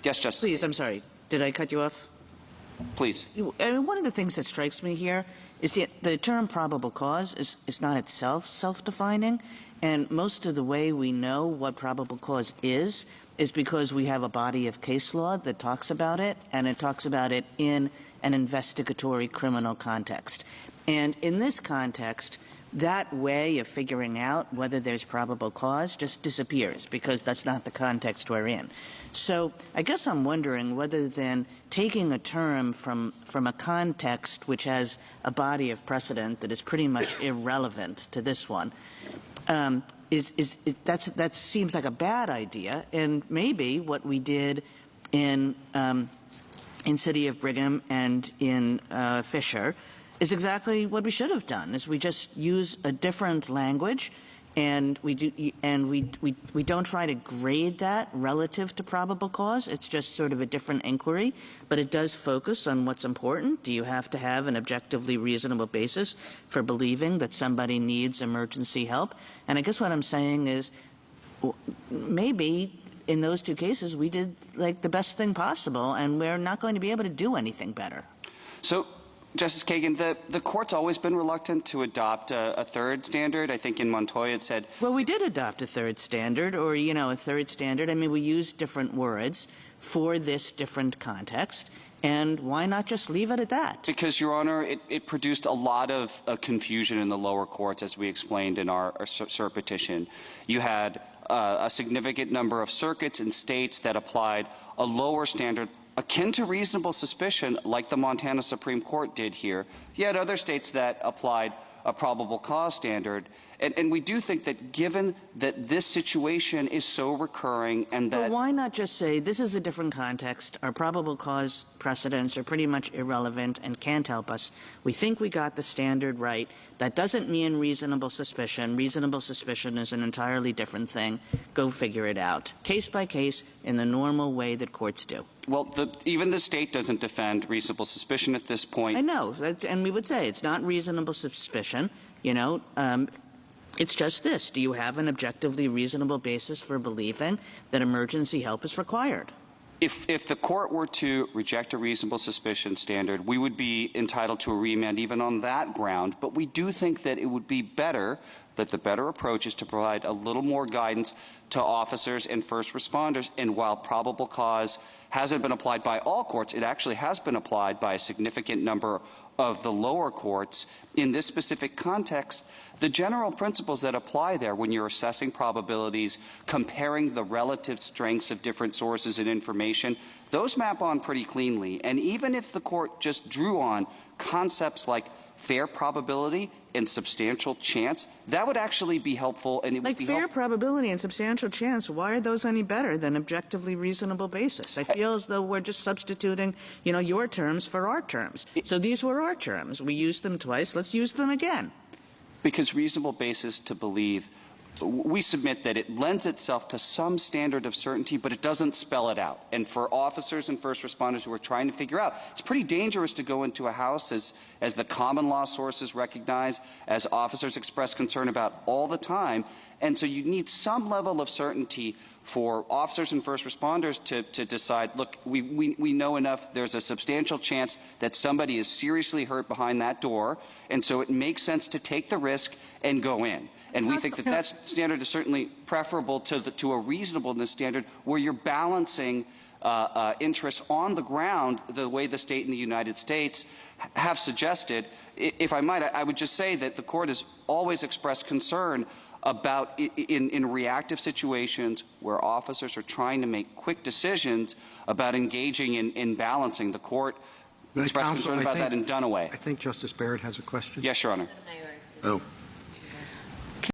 Yes, Justice. Please, I'm sorry. Did I cut you off? Please. I mean, one of the things that strikes me here is the term probable cause is not itself self-defining, and most of the way we know what probable cause is because we have a body of case law that talks about it, and it talks about it in an investigatory criminal context. And in this context, that way of figuring out whether there's probable cause just disappears because that's not the context we're in. So I guess I'm wondering whether then taking a term from a context which has a body of precedent that is pretty much irrelevant to this one, that seems like a bad idea, and maybe what we did in City of Brigham and in Fisher is exactly what we should have done. Is we just use a different language, and we don't try to grade that relative to probable cause. It's just sort of a different inquiry, but it does focus on what's important. Do you have to have an objectively reasonable basis for believing that somebody needs emergency help? And I guess what I'm saying is maybe in those two cases we did like the best thing possible, and we're not going to be able to do anything better. So, Justice Kagan, the court's always been reluctant to adopt a third standard. I think in Montoya it said... Well, we did adopt a third standard, or, a third standard. I mean, we used different words for this different context, and why not just leave it at that? Because, Your Honor, it produced a lot of confusion in the lower courts, as we explained in our cert petition. You had a significant number of circuits and states that applied a lower standard akin to reasonable suspicion, like the Montana Supreme Court did here. You had other states that applied a probable cause standard. And we do think that given that this situation is so recurring and that... But why not just say, this is a different context, our probable cause precedents are pretty much irrelevant and can't help us. We think we got the standard right. That doesn't mean reasonable suspicion. Reasonable suspicion is an entirely different thing. Go figure it out. Case by case, in the normal way that courts do. Well, even the state doesn't defend reasonable suspicion at this point. I know, and we would say it's not reasonable suspicion, it's just this. Do you have an objectively reasonable basis for believing that emergency help is required? If the court were to reject a reasonable suspicion standard, we would be entitled to a remand even on that ground. But we do think that it would be better, that the better approach is to provide a little more guidance to officers and first responders. And while probable cause hasn't been applied by all courts, it actually has been applied by a significant number of the lower courts. In this specific context, the general principles that apply there when you're assessing probabilities, comparing the relative strengths of different sources and information, those map on pretty cleanly. And even if the court just drew on concepts like fair probability and substantial chance, that would actually be helpful. And it would be fair probability and substantial chance, why are those any better than objectively reasonable basis? I feel as though we're just substituting, your terms for our terms. So these were our terms. We used them twice. Let's use them again. Because reasonable basis to believe, we submit that it lends itself to some standard of certainty, but it doesn't spell it out. And for officers and first responders who are trying to figure out, it's pretty dangerous to go into a house, as the common law sources recognize, as officers express concern about all the time. And so you need some level of certainty for officers and first responders to decide, look, we know enough, there's a substantial chance that somebody is seriously hurt behind that door, and so it makes sense to take the risk and go in. And we think that that standard is certainly preferable to a reasonableness standard where you're balancing interests on the ground the way the state and the United States have suggested. If I might, I would just say that the court has always expressed concern about in reactive situations where officers are trying to make quick decisions about engaging in balancing. The court expressed concern about that in Dunaway. I think Justice Barrett has a question. Yes, Your Honor. Oh.